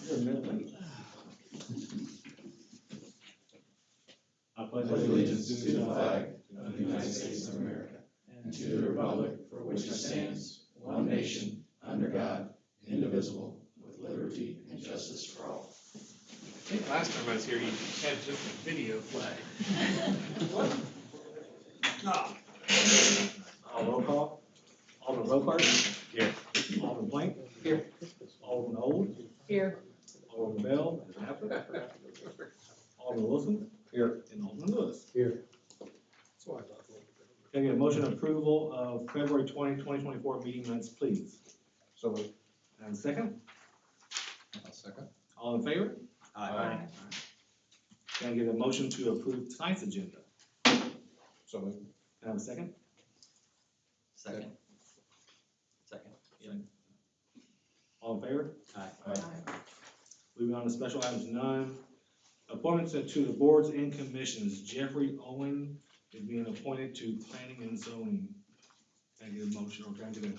You're a minute late. I pledge Allegiance to the flag of the United States of America and to the republic for which it stands, one nation, under God, indivisible, with liberty and justice for all. I think last time I was here, you had just a video flag. Roll call. Alderman Rockhart. Here. Alderman Blank. Here. Alderman Old. Here. Alderman Bell is absent. Alderman Wilson. Here. And Alderman Lewis. Here. Can I get a motion approval of February 20, 2024 meeting minutes, please? So moved. And second? I'll second. All in favor? Aye. Can I get a motion to approve tonight's agenda? So moved. Can I have a second? Second. All in favor? Aye. Moving on to special items, none. Appointments to the boards and commissions. Jeffrey Owen is being appointed to planning and zoning. Can I get a motion or can I get a?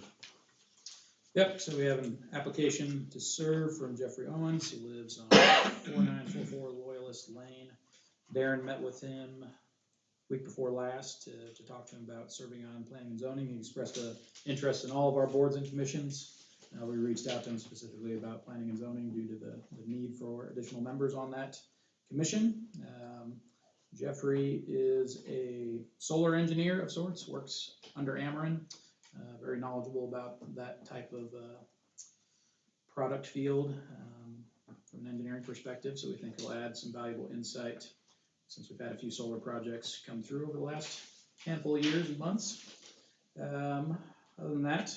Yep, so we have an application to serve from Jeffrey Owens. He lives on 4944 Loyalist Lane. Darren met with him week before last to talk to him about serving on planning and zoning. He expressed an interest in all of our boards and commissions. We reached out to him specifically about planning and zoning due to the need for additional members on that commission. Jeffrey is a solar engineer of sorts, works under Ameren, very knowledgeable about that type of product field from an engineering perspective, so we think he'll add some valuable insight since we've had a few solar projects come through over the last handful of years and months. Other than that,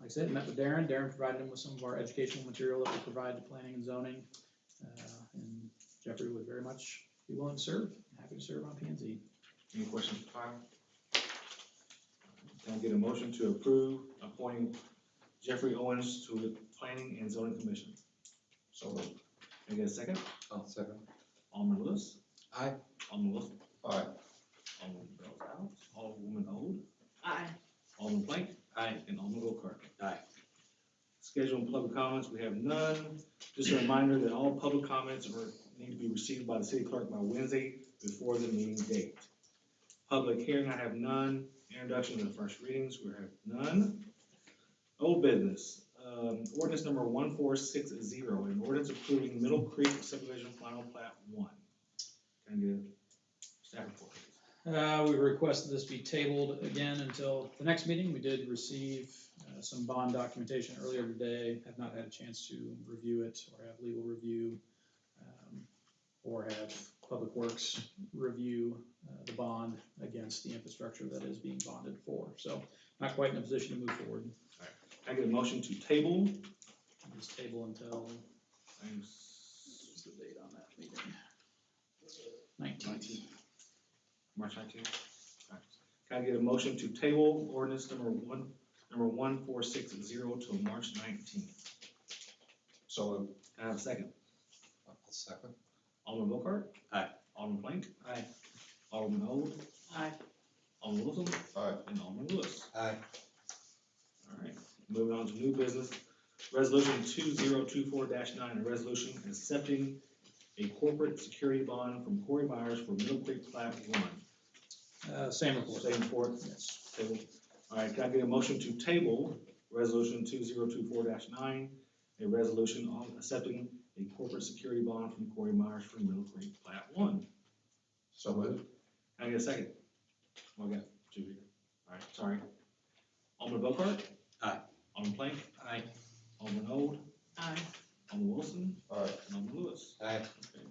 like I said, met with Darren. Darren provided him with some of our educational material that we provide to planning and zoning. And Jeffrey would very much be willing to serve. Happy to serve on P&Z. Any questions for Kyle? Can I get a motion to approve appointing Jeffrey Owens to the planning and zoning commission? So moved. Can I get a second? I'll second. Alderman Lewis. Aye. Alderman Wilson. Aye. Alderman Bell's out. Alderwoman Old. Aye. Alderman Plank. Aye. And Alderman Rockhart. Aye. Scheduled public comments, we have none. Just a reminder that all public comments need to be received by the city clerk by Wednesday before the meeting date. Public hearing, I have none. Introduction to the first readings, we have none. Old business, ordinance number 1460, an ordinance approving Middle Creek subdivision final plat 1. Can I get a staff report, please? We requested this be tabled again until the next meeting. We did receive some bond documentation earlier today. Have not had a chance to review it or have legal review or have Public Works review the bond against the infrastructure that is being bonded for. So not quite in a position to move forward. All right. Can I get a motion to table? Just table until, what's the date on that meeting? 19th. March 19th. Right. Can I get a motion to table ordinance number 1460 till March 19th? So moved. Can I have a second? I'll second. Alderman Rockhart. Aye. Alderman Plank. Aye. Alderman Old. Aye. Alderman Wilson. Aye. And Alderman Lewis. Aye. All right. Moving on to new business. Resolution 2024-9, a resolution accepting a corporate security bond from Corey Myers for Middle Creek Plat 1. Same report. Same report. Yes. Table. All right, can I get a motion to table resolution 2024-9, a resolution on accepting a corporate security bond from Corey Myers for Middle Creek Plat 1? So moved. Can I get a second? Well, I got two here. All right, sorry. Alderman Bocart? Aye. Alderman Plank? Aye. Alderman Old? Aye. Alderman Wilson? Aye. And Alderman Lewis? Aye. Okay.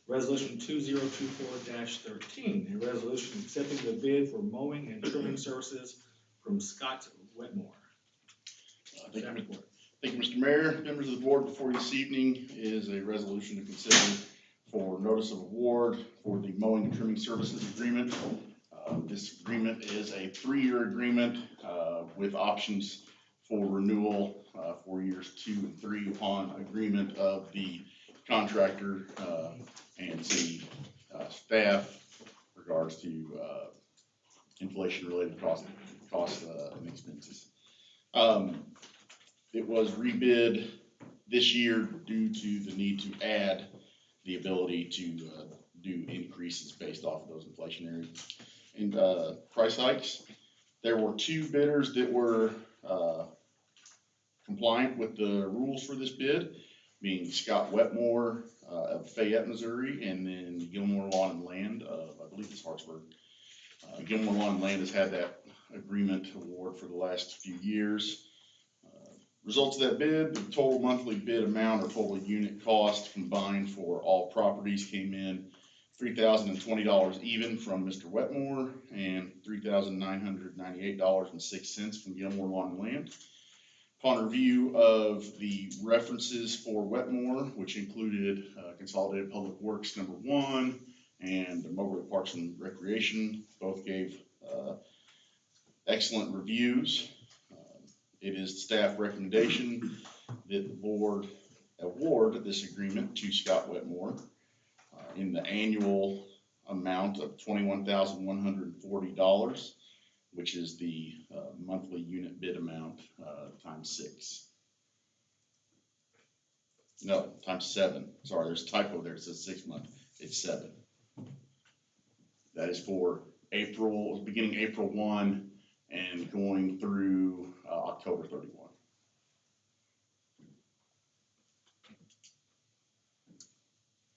Resolution 2024-13, a resolution accepting the bid for mowing and trimming services from Scott Wetmore. Thank Staff you, report. Thank you, Mr. Mayor. Members of the board, before you this evening is a resolution to consider for notice of award for the mowing and trimming services agreement. This agreement is a 3-year agreement with options for renewal for years 2 and 3 upon agreement of the contractor and city staff in regards to inflation-related costs and expenses. It was rebid this year due to the need to add the ability to do increases based off of those inflationary and price hikes. There were 2 bidders that were compliant with the rules for this bid, being Scott Wetmore of Fayette, Missouri, and then Gilmore Lawn and Land of, I believe it's Hartsburg. Gilmore Lawn and Land has had that agreement award for the last few years. Results of that bid, the total monthly bid amount or total unit cost combined for all properties came in $3,020 even from Mr. Wetmore and $3,998.06 from Gilmore Lawn and Land. Upon review of the references for Wetmore, which included Consolidated Public Works #1 and Moberly Parks and Recreation, both gave excellent reviews. It is staff recommendation that the board award this agreement to Scott Wetmore in the annual amount of $21,140, which is the monthly unit bid amount times 6. No, times 7. Sorry, there's a typo there. It says 6 months. It's 7. That is for April, beginning April 1 and going through October 31.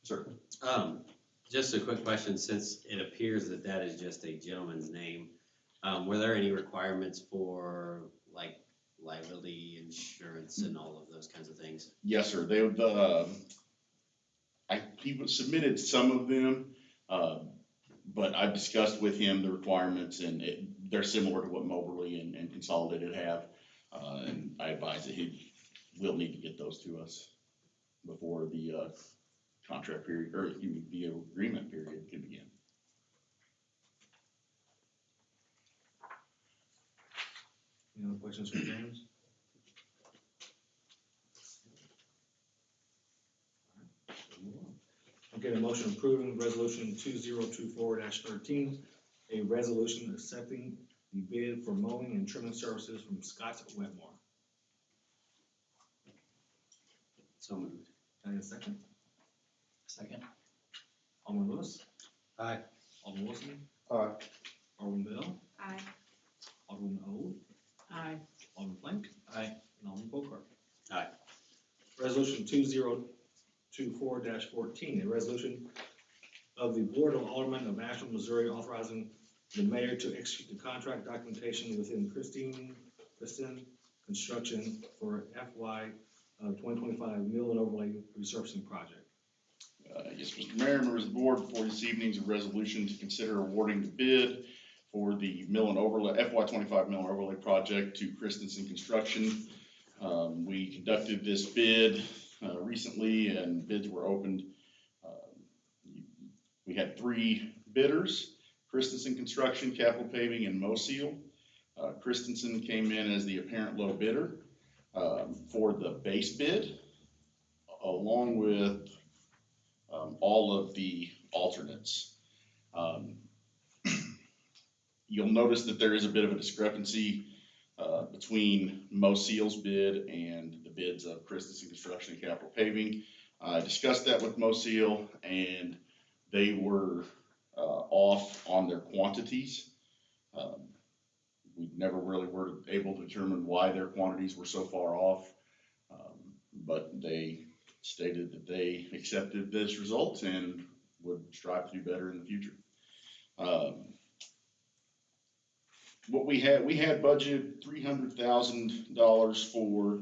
Sir. Just a quick question, since it appears that that is just a gentleman's name, were there any requirements for like liability insurance and all of those kinds of things? Yes, sir. He submitted some of them, but I've discussed with him the requirements, and they're similar to what Moberly and Consolidated have. And I advise that he will need to get those to us before the contract period, or the agreement period can begin. Any other questions for James? Okay, a motion approving resolution 2024-13, a resolution accepting the bid for mowing and trimming services from Scott Wetmore. So moved. Can I get a second? Second. Alderman Lewis? Aye. Alderman Wilson? Aye. Alderman Bell? Aye. Alderman Old? Aye. Alderman Plank? Aye. And Alderman Bokart. Aye. Resolution 2024-14, a resolution of the Board of Aldermen of Ashland, Missouri, authorizing the mayor to execute the contract documentation within Kristen Construction for FY 2025 Mill and Overlay Resurfacing Project. Yes, Mr. Mayor, members of the board, before this evening is a resolution to consider awarding the bid for the Mill and Overlay, FY 25 Mill and Overlay Project to Christensen Construction. We conducted this bid recently and bids were opened. We had 3 bidders, Christensen Construction, Capital Paving, and Moseal. Christensen came in as the apparent low bidder for the base bid, along with all of the alternates. You'll notice that there is a bit of a discrepancy between Moseal's bid and the bids of Christensen Construction and Capital Paving. I discussed that with Moseal, and they were off on their quantities. We never really were able to determine why their quantities were so far off, but they stated that they accepted this result and would strive to do better in the future. What we had budgeted $300,000 for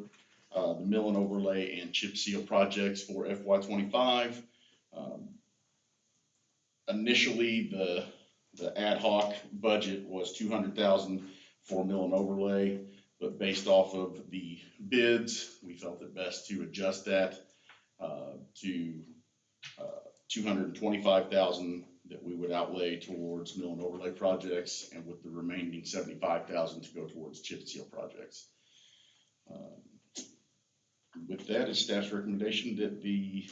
the mill and overlay and chip seal projects for FY 25. Initially, the ad hoc budget was $200,000 for mill and overlay, but based off of the bids, we felt it best to adjust that to $225,000 that we would outlay towards mill and overlay projects, and with the remaining $75,000 to go towards chip seal projects. With that, is staff's recommendation that the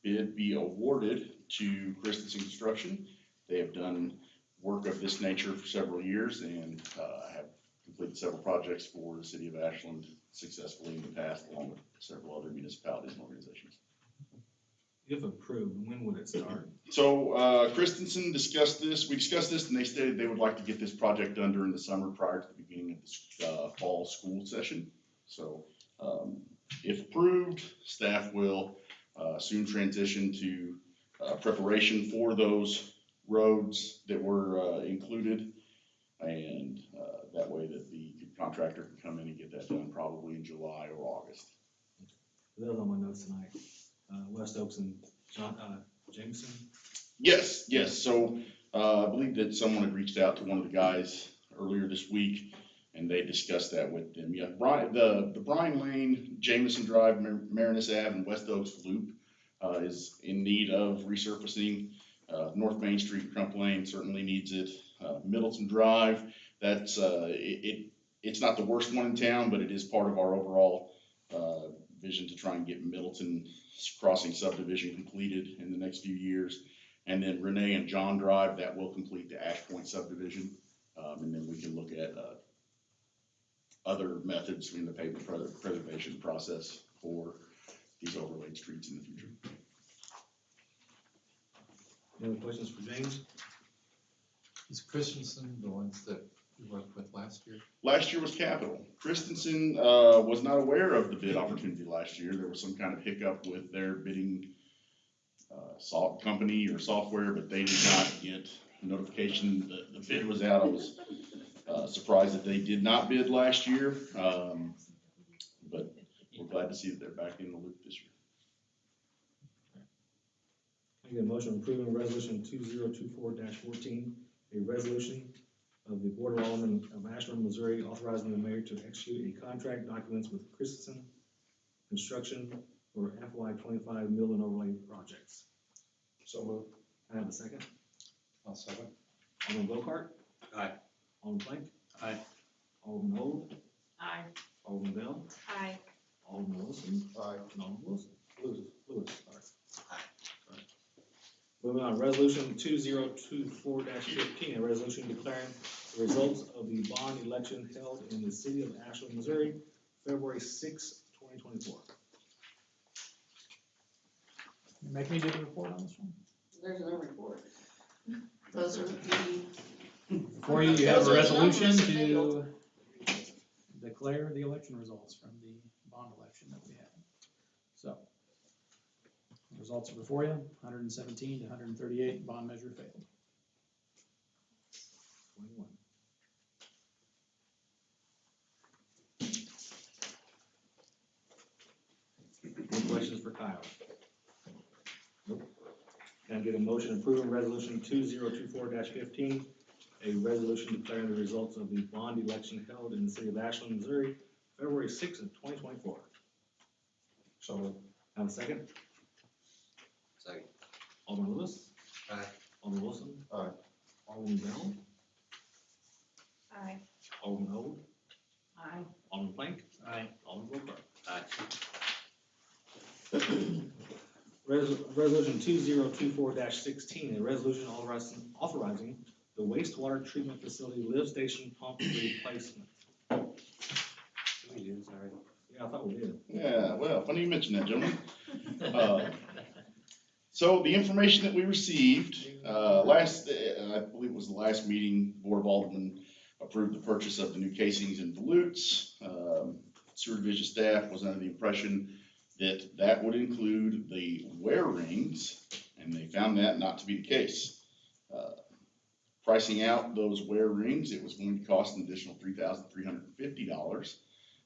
bid be awarded to Christensen Construction. They have done work of this nature for several years and have completed several projects for the city of Ashland successfully in the past, along with several other municipalities and organizations. If approved, when would it start? So, Christensen discussed this, we discussed this, and they stated they would like to get this project done during the summer prior to the beginning of the fall school session. So, if approved, staff will soon transition to preparation for those roads that were included. And that way that the contractor can come in and get that done probably in July or August. That was on my notes tonight. West Oaks and Jameson. Yes, yes. So I believe that someone had reached out to one of the guys earlier this week, and they discussed that with them. Yeah, the Bryan Lane, Jameson Drive, Marinus Ave, and West Oaks Loop is in need of resurfacing. North Main Street, Crump Lane certainly needs it. Middleton Drive, that's it's not the worst one in town, but it is part of our overall vision to try and get Middleton Crossing subdivision completed in the next few years. And then Renee and John Drive, that will complete the Ash Point subdivision. And then we can look at other methods in the pavement preservation process for these overlaid streets in the future. Any other questions for James? Is Christensen the ones that you worked with last year? Last year was capital. Christensen was not aware of the bid opportunity last year. There was some kind of hiccup with their bidding company or software, but they did not get notification that the bid was out. I was surprised that they did not bid last year, but we're glad to see that they're back in the loop this year. I get a motion approving resolution 2024-14, a resolution of the Board of Aldermen of Ashland, Missouri, authorizing the mayor to execute a contract documents with Christensen Construction for FY25 mill and overlay projects. So moved. I have a second. I'll second. Alderman Bocart? Aye. Alderman Plank? Aye. Alderman Holt? Aye. Alderman Bell? Aye. Alderman Wilson? Aye. And Alderman Wilson. Lewis, sorry. Aye. Moving on, resolution 2024-15, a resolution declaring the results of the bond election held in the city of Ashland, Missouri, February 6, 2024. You make me do the report on this one? There's no report. Those are the. Before you have a Those are the resolution numbers to declare the election results from the bond election that we had. So, the results are before you, 117 to 138, bond measure failed. 21. Any questions for Kyle? Nope. Can I get a motion approving resolution 2024-15, a resolution declaring the results of the bond election held in the city of Ashland, Missouri, February 6th of 2024? So Have a second? Second. Alderman Lewis? Aye. Alderman Wilson? Aye. Alderman Bell? Aye. Alderman Holt? Aye. Alderman Plank? Aye. Alderman Bocart? Aye. Resolution 2024-16, a resolution authorizing the wastewater treatment facility lift station pump replacement. Did we do this already? Yeah, I thought we did. Yeah, well, funny you mention that, gentlemen. So the information that we received, I believe it was the last meeting, Board of Aldermen approved the purchase of the new casings and volutes. Sewer division staff was under the impression that that would include the wear rings, and they found that not to be the case. Pricing out those wear rings, it was going to cost an additional $3,350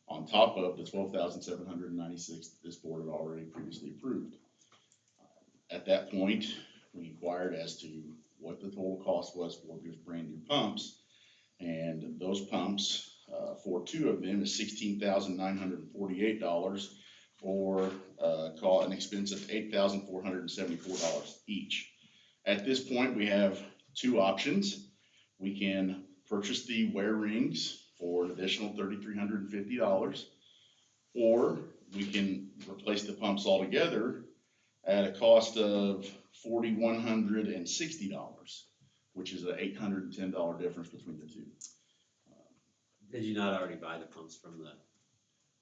on top of the $12,796 that this board had already previously approved. At that point, we inquired as to what the total cost was for these brand new pumps, and those pumps, for two of them, is $16,948, or an expense of $8,474 each. At this point, we have two options. We can purchase the wear rings for an additional $3,350, or we can replace the pumps altogether at a cost of $4,160, which is an $810 difference between the two. Did you not already buy the pumps from the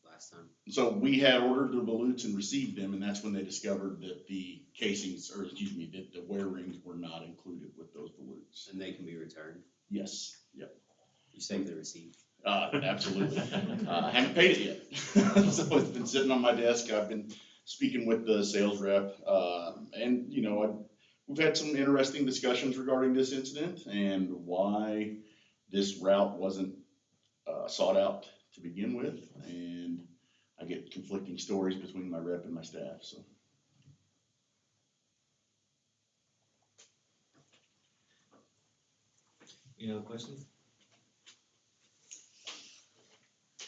last last time? So we had ordered the volutes and received them, and that's when they discovered that the casings, or excuse me, that the wear rings were not included with those volutes. And they can be returned? Yes, yep, You saved the receipt? absolutely. I haven't paid it yet. So it's been sitting on my desk. I've been speaking with the sales rep, and, you know, we've had some interesting discussions regarding this incident and why this route wasn't sought out to begin with, and I get conflicting stories between my rep and my staff, so. Any other questions?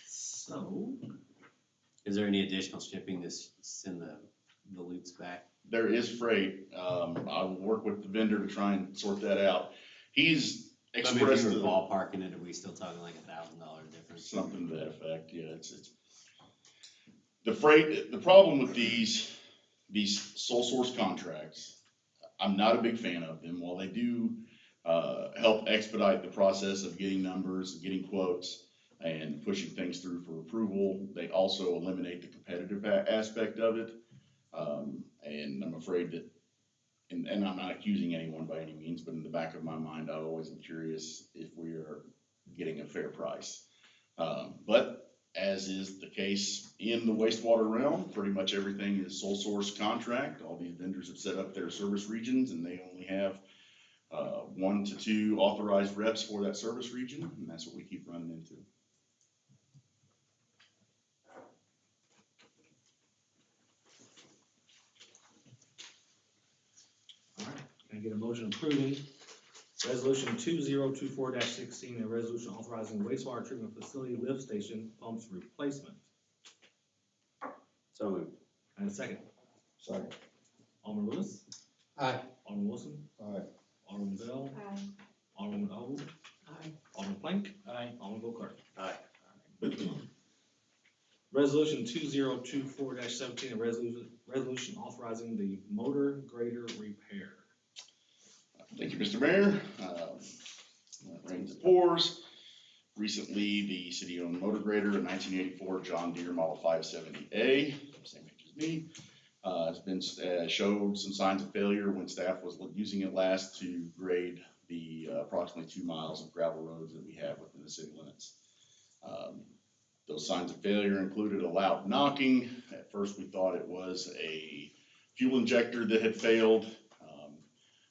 So, Is there any additional shipping to send the volutes back? There is freight. I will work with the vendor to try and sort that out. He's I mean, expressed if you were ballparking it, are we still talking like $1,000 difference? something to that effect, yeah, it's the freight, the problem with these sole source contracts, I'm not a big fan of them. While they do help expedite the process of getting numbers, getting quotes, and pushing things through for approval, they also eliminate the competitive aspect of it. And I'm afraid that, and I'm not accusing anyone by any means, but in the back of my mind, I always am curious if we are getting a fair price. But as is the case in the wastewater realm, pretty much everything is sole source contract. All these vendors have set up their service regions, and they only have 1 to 2 authorized reps for that service region, and that's what we keep running into. all right, can I get a motion approving resolution 2024-16, a resolution authorizing wastewater treatment facility lift station pumps replacement? So moved. And a second. Second. Alderman Lewis? Aye. Alderman Wilson? Aye. Alderman Bell? Aye. Alderman O? Aye. Alderman Plank? Aye. Alderman Volkart? Aye. Resolution 2024-17, a resolution authorizing the motor grader repair. Thank you, Mr. Mayor. When it rains, it pours. Recently, the city-owned motor grader, a 1984 John Deere Model 570A, same age as me, has been showed some signs of failure when staff was using it last to grade the approximately 2 miles of gravel roads that we have within the city limits. Those signs of failure included a loud knocking. At first, we thought it was a fuel injector that had failed.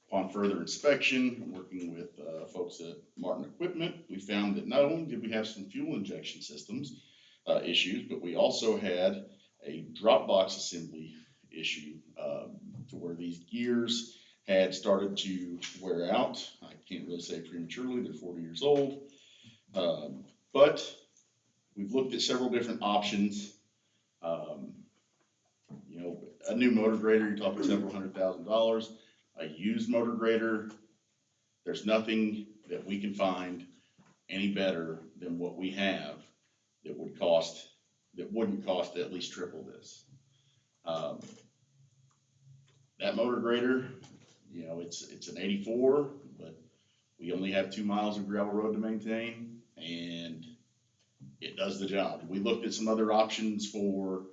Upon further inspection, working with folks at Martin Equipment, we found that not only did we have some fuel injection systems issues, but we also had a drop box assembly issue to where these gears had started to wear out. I can't really say prematurely, they're 40 years old. But we've looked at several different options. You know, a new motor grader, you're talking several $100,000. A used motor grader, there's nothing that we can find any better than what we have that wouldn't cost at least triple this. That motor grader, you know, it's an 84, but we only have 2 miles of gravel road to maintain, and it does the job. We looked at some other options for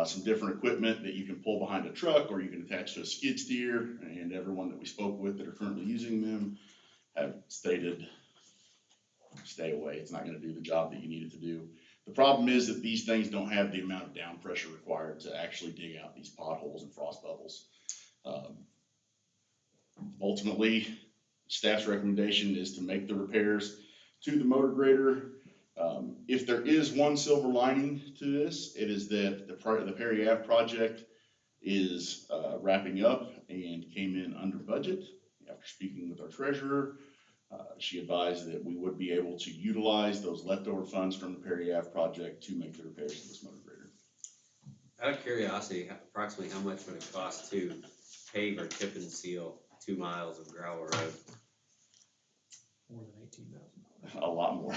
some different equipment that you can pull behind a truck or you can attach to a skid steer, and everyone that we spoke with that are currently using them have stated, stay away. It's not going to do the job that you need it to do. The problem is that these things don't have the amount of down pressure required to actually dig out these potholes and frost bubbles. Ultimately, staff's recommendation is to make the repairs to the motor grader. If there is one silver lining to this, it is that the Perry Ave project is wrapping up and came in under budget. After speaking with our treasurer, she advised that we would be able to utilize those leftover funds from the Perry Ave project to make the repairs to this motor grader. Out of curiosity, approximately how much would it cost to pave or tip and seal 2 miles of gravel road? More than $18,000. A lot more.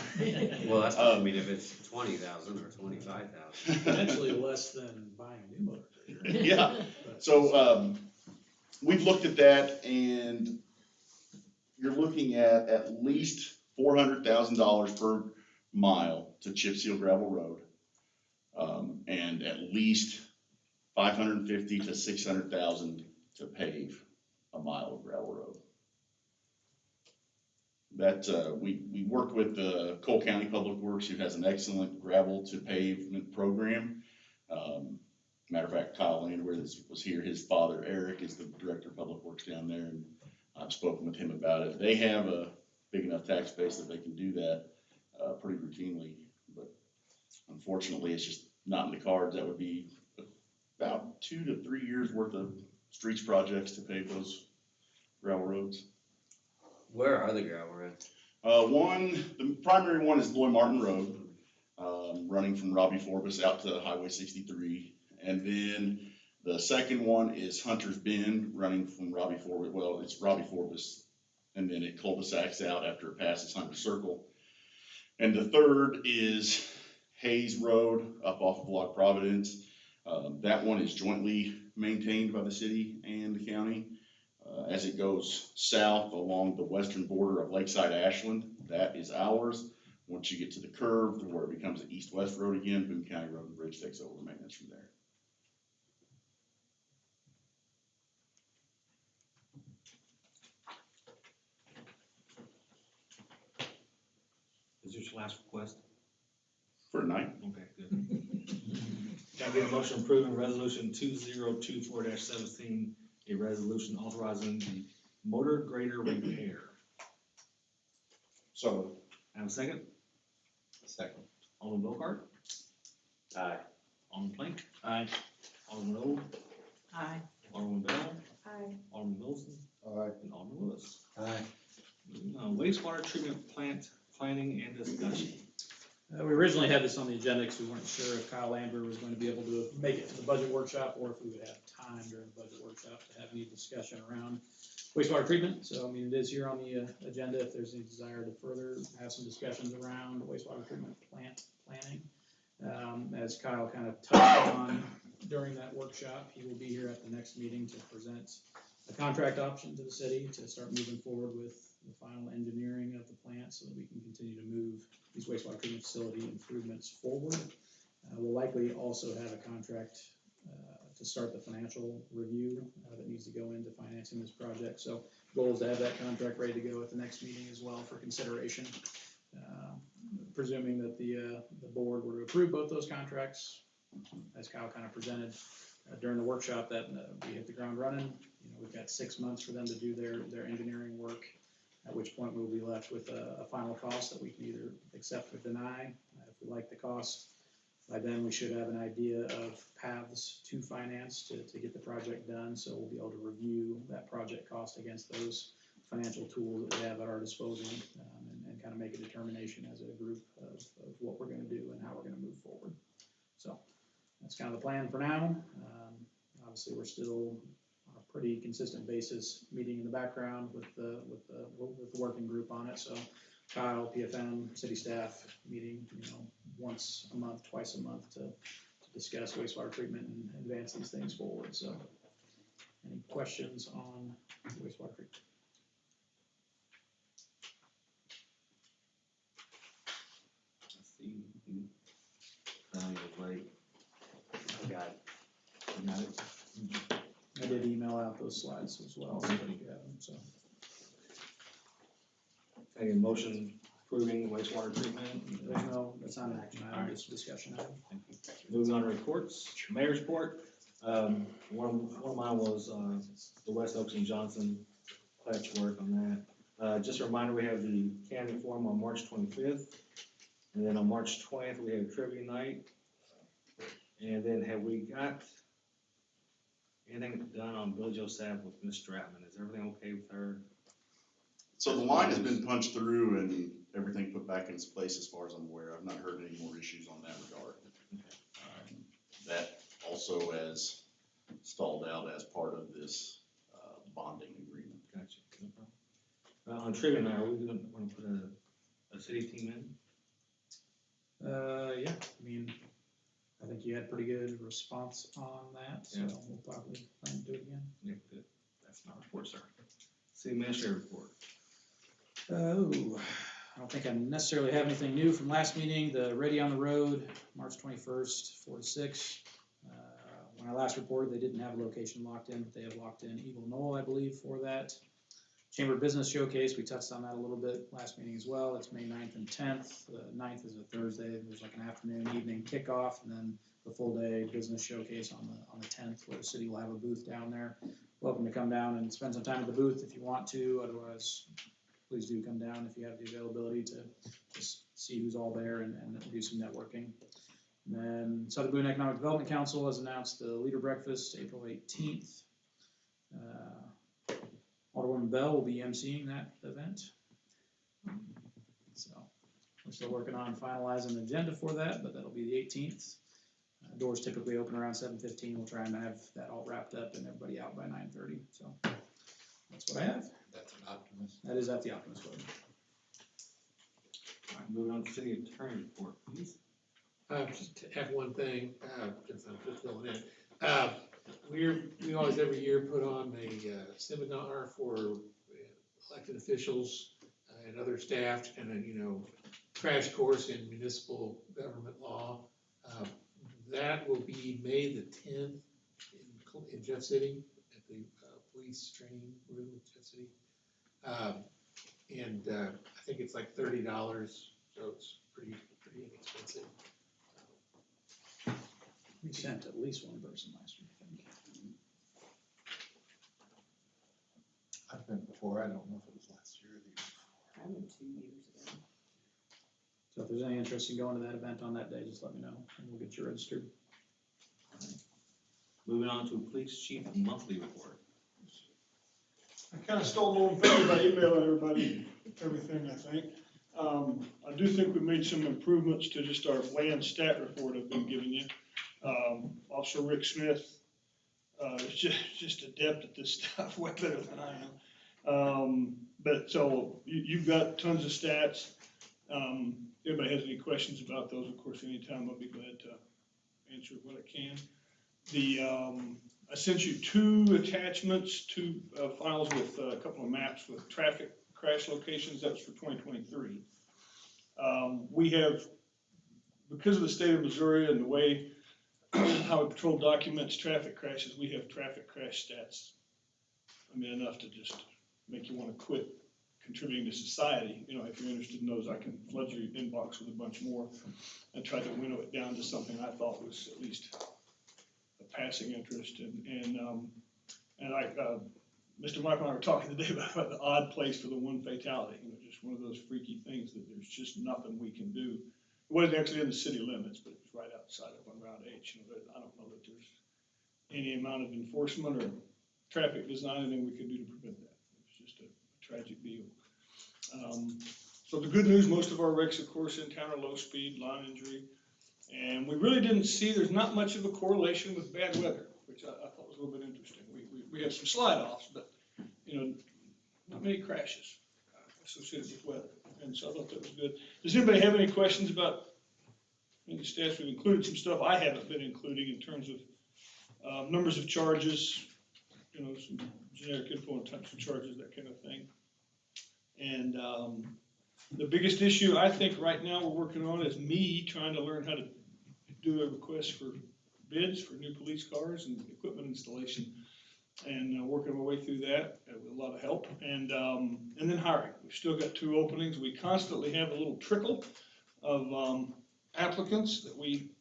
Well, that's, I mean, if it's 20,000 or 25,000. Potentially less than buying a new motor grader. Yeah. So we've looked at that, and you're looking at least $400,000 per mile to chip seal gravel road. and at least 550 to 600,000 to pave a mile of gravel road. That, we worked with Cole County Public Works, who has an excellent gravel to pavement program. Matter of fact, Kyle Landwehr was here, his father Eric is the Director of Public Works down there, and I've spoken with him about it. They have a big enough tax base that they can do that pretty routinely, but unfortunately, it's just not in the cards. That would be about 2 to 3 years worth of streets projects to pave those gravel roads. Where are the gravel roads? The primary one is Loy Martin Road, running from Robbie Forbes out to Highway 63. And then the second one is Hunter's Bend, running from Robbie Forbes, well, it's Robbie Forbes, and then it cul-de-sacs out after it passes Hunter Circle. And the third is Hayes Road up off of Log Providence. That one is jointly maintained by the city and the county. As it goes south along the western border of Lakeside Ashland, that is ours. Once you get to the curve to where it becomes an east-west road again, Boone County Road and Bridge takes over the maintenance from there. Is this your last request? For tonight, Okay, good. Can I get a motion approving resolution 2024-17, a resolution authorizing the motor grader repair? so Have a second? Second. Alderman Bogart? Aye. Alderman Plank? Aye. Alderman Old? Aye. Alderman Bell? Aye. Alderman Wilson? Aye. And Alderman Lewis. Aye. Wastewater treatment plant planning and discussion. We originally had this on the agenda because we weren't sure if Kyle Landwehr was going to be able to make it to the budget workshop or if we would have time during the budget workshop to have any discussion around wastewater treatment. So, I mean, it is here on the agenda if there's any desire to further have some discussions around wastewater treatment plant planning. As Kyle kind of touched on during that workshop, he will be here at the next meeting to present a contract option to the city to start moving forward with the final engineering of the plant so that we can continue to move these wastewater treatment facility improvements forward. We'll likely also have a contract to start the financial review that needs to go into financing this project. So goal is to have that contract ready to go at the next meeting as well for consideration. Presuming that the board were to approve both those contracts, as Kyle kind of presented during the workshop, that we hit the ground running. You know, we've got 6 months for them to do their engineering work, at which point we'll be left with a final cost that we can either accept or deny. If we like the cost, by then we should have an idea of paths to finance to get the project done. So we'll be able to review that project cost against those financial tools that we have at our disposal, and kind of make a determination as a group of what we're going to do and how we're going to move forward. So that's kind of the plan for now. Obviously, we're still on a pretty consistent basis meeting in the background with the working group on it. So Kyle, PFM, city staff meeting, once a month, twice a month to discuss wastewater treatment and advance these things forward. So any questions on wastewater treatment? Let's see. Wait. I got it. You got it? I did email out those slides as well, so you have them, so. Any motion approving wastewater treatment? There's no, that's not an action item, it's a discussion item. Moving on to reports, mayor's report. One of mine was, the West Oaks and Johnson patch work on that. Just a reminder, we have the candidate forum on March 25th. And then on March 20th, we have trivia night. And then have we got anything done on Bill Joe Sapp with Ms. Stratman? Is everything okay with her? So the line has been punched through and everything put back in its place as far as I'm aware. I've not heard any more issues on that regard. That also has stalled out as part of this bonding agreement. Gotcha. No problem. On trivia night, are we gonna put a city team in? Yeah, I mean, I think you had pretty good response on that, so Yeah. we'll probably plan to do it again. Yeah, good. That's my report, sir. City administrator report. Oh, I don't think I necessarily have anything new from last meeting. The Ready on the Road, March March 21st, 4 to 6. When I last reported, they didn't have a location locked in, but they have locked in Eagle Knoll, I believe, for that. Chamber Business Showcase, we touched on that a little bit last meeting as well. It's May 9th and 10th. The 9th is a Thursday. There's like an afternoon, evening kickoff, and then the full day business showcase on the 10th, where the city will have a booth down there. Welcome to come down and spend some time at the booth if you want to. Otherwise, please do come down if you have the availability to just see who's all there and do some networking. And then Southern Boone Economic Development Council has announced the Leader Breakfast, April 18th. Alderwoman Bell will be emceeing that event. So we're still working on finalizing the agenda for that, but that'll be the 18th. Doors typically open around 7:15. We'll try and have that all wrapped up and everybody out by 9:30. So that's what I have. That's an optimist. That is at the Optimist Building. All right, moving on to city attorney report, please. Just to add one thing, since I'm just filling in. We always every year put on a seminar for elected officials and other staff, to kind of, crash course in municipal government law. That will be May the 10th in Jeff City at the police training room in Jeff City. And I think it's like $30, so it's pretty inexpensive. We sent at least one person last year, I think. I've been before, I don't know if it was last year or the year before. I went 2 years ago. So if there's any interest in going to that event on that day, just let me know and we'll get you registered. Moving on to police chief monthly report. I kind of stole my own thunder by emailing everybody everything, I think. I do think we made some improvements to just our land stat report I've been giving you. Officer Rick Smith is just adept at this stuff, way better than I am. But so you've got tons of stats. Anybody has any questions about those, of course, anytime I'll be glad to answer what I can. I sent you 2 attachments, 2 files with a couple of maps with traffic crash locations. That was for 2023. We have, because of the state of Missouri and the way how we patrol documents traffic crashes, we have traffic crash stats. I mean, enough to just make you want to quit contributing to society. If you're interested in those, I can flood your inbox with a bunch more. I tried to winnow it down to something I thought was at least a passing interest. And like Mr. Michael and I were talking today about the odd place for the one fatality. Just one of those freaky things that there's just nothing we can do. It wasn't actually in the city limits, but it was right outside of on Route H. I don't know that there's any amount of enforcement or traffic design, anything we could do to prevent that. It's just a tragic deal. So the good news, most of our wrecks, of course, in town are low speed, line injury. And we really didn't see, there's not much of a correlation with bad weather, which I thought was a little bit interesting. We had some slide offs, but, not many crashes associated with weather. And so I thought that was good. Does anybody have any questions about any stats? We've included some stuff I haven't been including in terms of numbers of charges, some generic info on types of charges, that kind of thing. And the biggest issue I think right now we're working on is me trying to learn how to do a request for bids for new police cars and equipment installation, and working my way through that with a lot of help. And then hiring. We've still got 2 openings. We constantly have a little trickle of applicants that we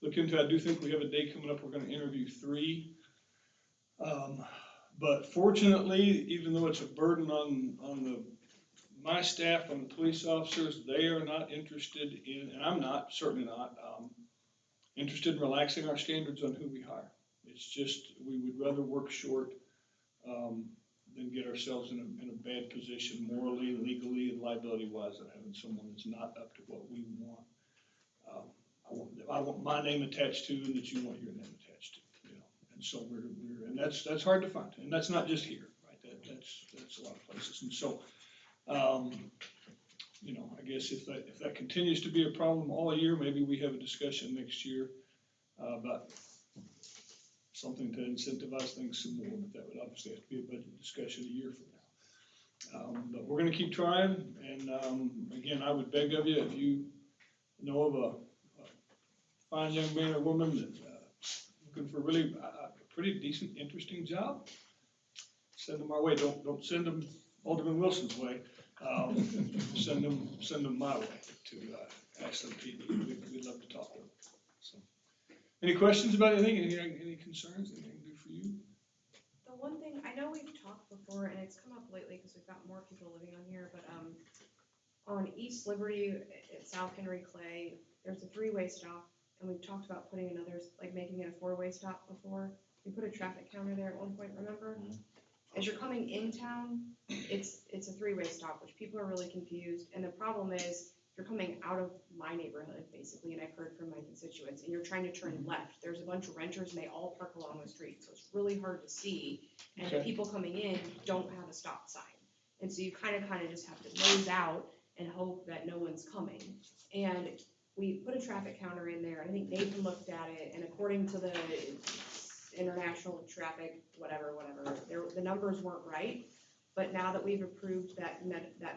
look into. I do think we have a day coming up. We're going to interview 3. But fortunately, even though it's a burden on my staff, on the police officers, they are not interested in, and I'm not, certainly not, interested in relaxing our standards on who we hire. It's just, we would rather work short than get ourselves in a bad position morally, legally, and liability-wise of having someone that's not up to what we want. I want my name attached to, and that you want your name attached to, And so and that's hard to find, and that's not just here, right? That's a lot of places, and so. I guess if that continues to be a problem all year, maybe we have a discussion next year about something to incentivize things some more, but that would obviously have to be a budget discussion a year from now. But we're going to keep trying, and again, I would beg of you, if you know of a fine young man or woman that, looking for really a pretty decent, interesting job, send them our way. Don't send them Alderman Wilson's way. Send them my way to, Ashland PD. We'd love to talk to them. So, any questions about anything? Any concerns? Anything to do for you? The one thing, I know we've talked before, and it's come up lately because we've got more people living on here, but, on East Liberty at South Henry Clay, there's a 3-way stop, and we've talked about putting another, like making it a 4-way stop before. We put a traffic counter there at one point, remember? As you're coming in town, it's a 3-way stop, which people are really confused, and the problem is, you're coming out of my neighborhood, basically, and I've heard from my constituents, and you're trying to turn left, there's a bunch of renters, and they all park along the street, so it's really hard to see, and the Okay. people coming in don't have a stop sign. And so you kind of just have to nose out and hope that no one's coming. And we put a traffic counter in there, I think Nathan looked at it, and according to the international traffic, whatever, the numbers weren't right. But now that we've approved that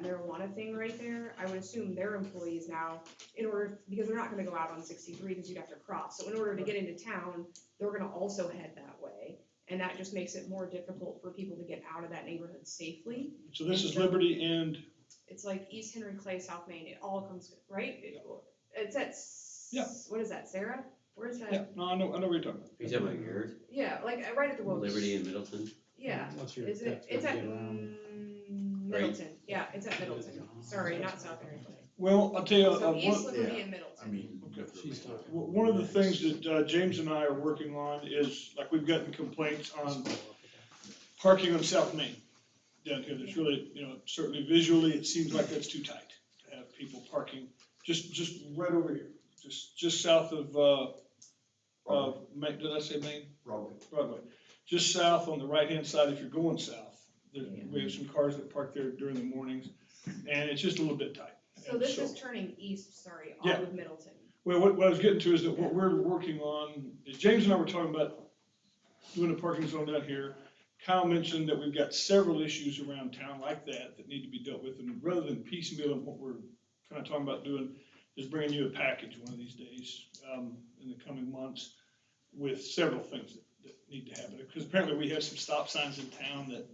marijuana thing right there, I would assume their employees now, because they're not gonna go out on 63 because you'd have to cross. So in order to get into town, they're gonna also head that way. And that just makes it more difficult for people to get out of that neighborhood safely. So this is Liberty and, It's like East Henry Clay, South Main, it all comes, right? It's at, Yeah. What is that, Sarah? Where's that? yeah, no, I know what you're talking about. Are you talking about yours? Yeah, like right at the Wilkes. Liberty and Middleton? Yeah, What's your is it, depth it's to at get around? Middleton, yeah, it's at Middleton, sorry, not South Henry Clay. Well, I'll tell you, So East one, Liberty and Middleton. I mean, She's talking. one of the things that, James and I are working on is, like, we've gotten complaints on parking on South Main down here. There's really, certainly visually, it seems like that's too tight to have people parking just right over here, just south of, Main, did I say Main? Broadway. Just south on the right-hand side, if you're going south, we have some cars that park there during the mornings, and it's just a little bit tight. So And this is turning east, sorry, Yeah. off of Middleton. Well, what I was getting to is that what we're working on, is James and I were talking about doing a parking zone down here. Kyle mentioned that we've got several issues around town like that need to be dealt with, and rather than piecemeal, what we're kind of talking about doing is bringing you a package one of these days, in the coming months, with several things that need to happen. Because apparently we have some stop signs in town that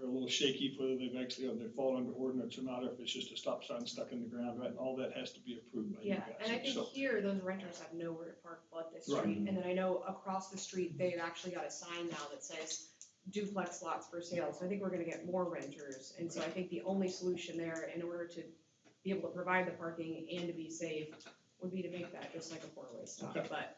are a little shaky, whether they've actually, they fall under ordinance or not, or if it's just a stop sign stuck in the ground, right? All that has to be approved by you Yeah, guys. and I think So- here, those renters have nowhere to park but this Right. street. And then I know across the street, they've actually got a sign now that says duplex lots for sale. So I think we're gonna get more renters. And so I think the only solution there, in order to be able to provide the parking and to be safe, would be to make that just like a 4-way stop. Okay. But,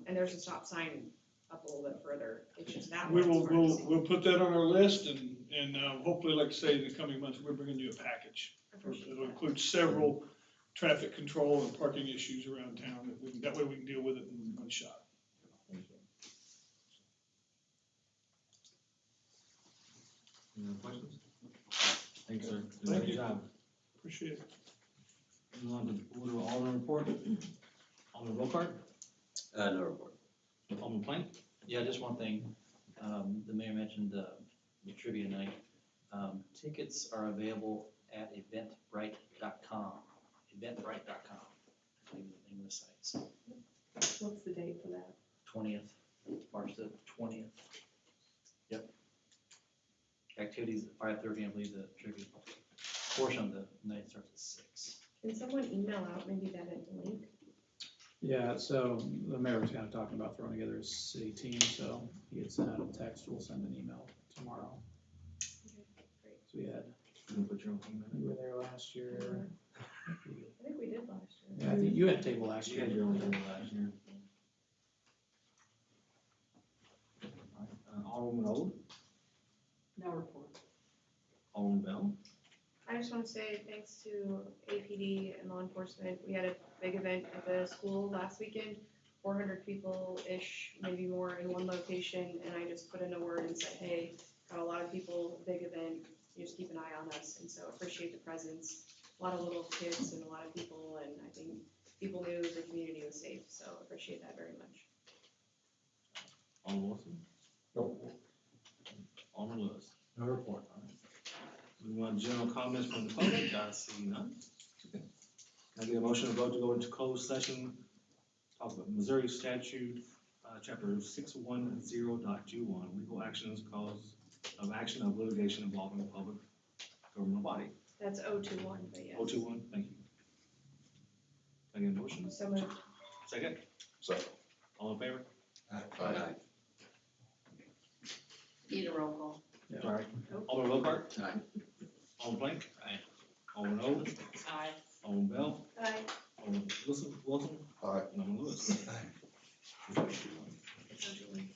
and there's a stop sign up a little bit further. It's just that We one's will, hard to see. we'll put that on our list and hopefully, like I say, in the coming months, we're bringing you a package. I appreciate It'll that. include several traffic control and parking issues around town that way we can deal with it in one shot. Any other questions? Thanks, sir. Thank you. Good job. Appreciate it. Move on to the order of Alderman report. Alderman Brocart, No report. Alderman Plank. Yeah, just one thing, the mayor mentioned, the trivia night. Tickets are available at eventbrite.com, eventbrite.com, I believe is the name of the site, so, What's the date for that? 20th, March the 20th. Yep. Activities at 5:30, I believe the trivia portion of the night starts at 6. Can someone email out maybe that link? Yeah, so the mayor was kind of talking about throwing together a city team, so he had sent out a text, we'll send an email tomorrow. Okay, great. So we had, You can put your own comment you in. were there last year. I think we did last year. Yeah, I think you had a table last You year. had your own table last year. Alderman Old, No report. Alderman Bell. I just want to say thanks to APD and law enforcement. We had a big event at the school last weekend, 400 people-ish, maybe more in one location, and I just put in a word and said, hey, got a lot of people, big event, you just keep an eye on us, and so appreciate the presence. A lot of little kids and a lot of people, and I think people knew the community was safe, so appreciate that very much. Alderman Wilson. No. Alderman Lewis. No report. Move on to general comments from the public, I see none. Can I get a motion to vote to go into closed session talks about Missouri statute, chapter 610.21, legal actions, cause of action of litigation involving a public governmental body. That's 021, but yes. 021, thank you. Can I get a motion? So moved. Second? Second. All in favor? Aye. Need a roll call. Sorry. Alderman Lockhart? Aye. Alderman Plank? Aye. Alderman O? Aye. Alderman Bell? Aye. Alderman Wilson? Aye. And Alderman Lewis? Essentially.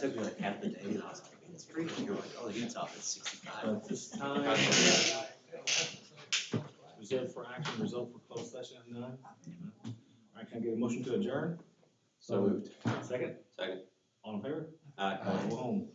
took me like half the day, and I was like, it's freezing. You're like, oh, the heat's off, it's 65. At this time, reserved for action, result for closed session, none. All right, can I get a motion to adjourn? So moved. Second? Second. All in favor? Aye. Go home.